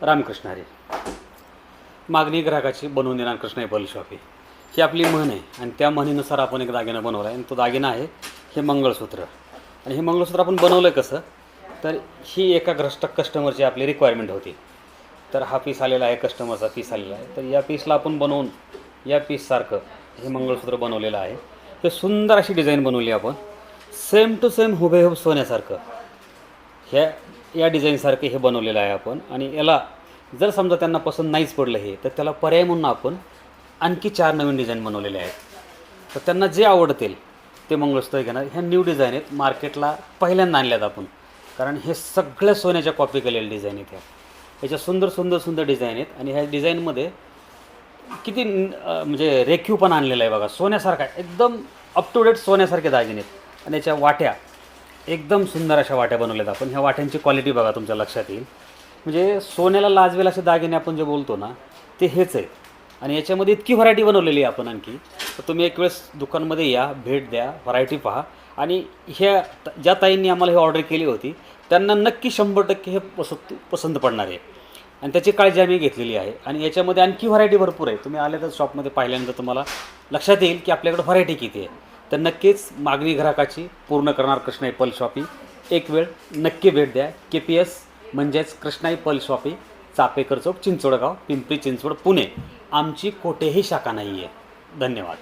रामकृष्ण हरी. मागणी ग्राहकाची बनवून देणार कृष्णाई पर्ल शॉपी ही आपली म्हण आहे आणि त्या म्हणीनुसार आपण एक दागिना बनवला आहे आणि तो दागिना आहे हे मंगळसूत्र. आणि हे मंगळसूत्र आपण बनवलं आहे कसं तर ही एका कस्टमरची आपली रिक्वायरमेंट होती. तर हा पीस आलेला आहे, कस्टमरचा पीस आलेला आहे. तर या पीसला आपण बनवून या पीससारखं हे मंगळसूत्र बनवलेलं आहे. हे सुंदर अशी डिझाईन बनवली आपण, सेम टू सेम हुबेहूब सोन्यासारखं या डिझाईनसारखं हे बनवलेलं आहे आपण. आणि याला जर समजा त्यांना पसंत नाहीच पडलं हे तर त्याला पर्याय म्हणून आपण आणखी 4 नवीन डिझाईन बनवलेले आहेत. तर त्यांना जे आवडतील ते मंगळसूत्र घेणार. ह्या न्यू डिझाईन आहेत, मार्केटला पहिल्यांदा आणल्यात आपण, कारण हे सगळ्या सोन्याच्या कॉपी केलेल्या डिझाईन आहेत. ह्याच्या सुंदर सुंदर सुंदर डिझाईन आहेत आणि ह्या डिझाईनमध्ये किती म्हणजे रेखीव पण आणलेलं आहे बघा, सोन्यासारखा एकदम अप टू डेट सोन्यासारखे दागिने आहेत. आणि याच्या वाट्या एकदम सुंदर अशा वाट्या बनवल्यात आपण. ह्या वाट्यांची क्वालिटी बघा, तुमच्या लक्षात येईल. म्हणजे सोन्याला लाजवेल असे दागिने आपण जे बोलतो ना ते हेच आहेत. आणि याच्यामध्ये इतकी व्हरायटी बनवलेली आहे आपण आणखी. तर तुम्ही एक वेळेस दुकानमध्ये या, भेट द्या, व्हरायटी पहा. आणि ह्या ज्या ताईंनी आम्हाला हे ऑर्डर केली होती त्यांना नक्की 100% हे पसंत पडणार आहे आणि त्याची काळजी आम्ही घेतलेली आहे. आणि याच्यामध्ये आणखी व्हरायटी भरपूर आहे. तुम्ही आले तर शॉपमध्ये पाहिल्यानंतर तुम्हाला लक्षात येईल की आपल्याकडे व्हरायटी किती आहे. तर नक्कीच मागणी ग्राहकाची पूर्ण करणार कृष्णाई पर्ल शॉपी. एक वेळ नक्की भेट द्या. KPS म्हणजेच कृष्णाई पर्ल शॉपी, चापेकर चौक, चिंचोडगाव, पिंपरी चिंचवड, पुणे. आमची कोठेही शाखा नाही आहे. धन्यवाद.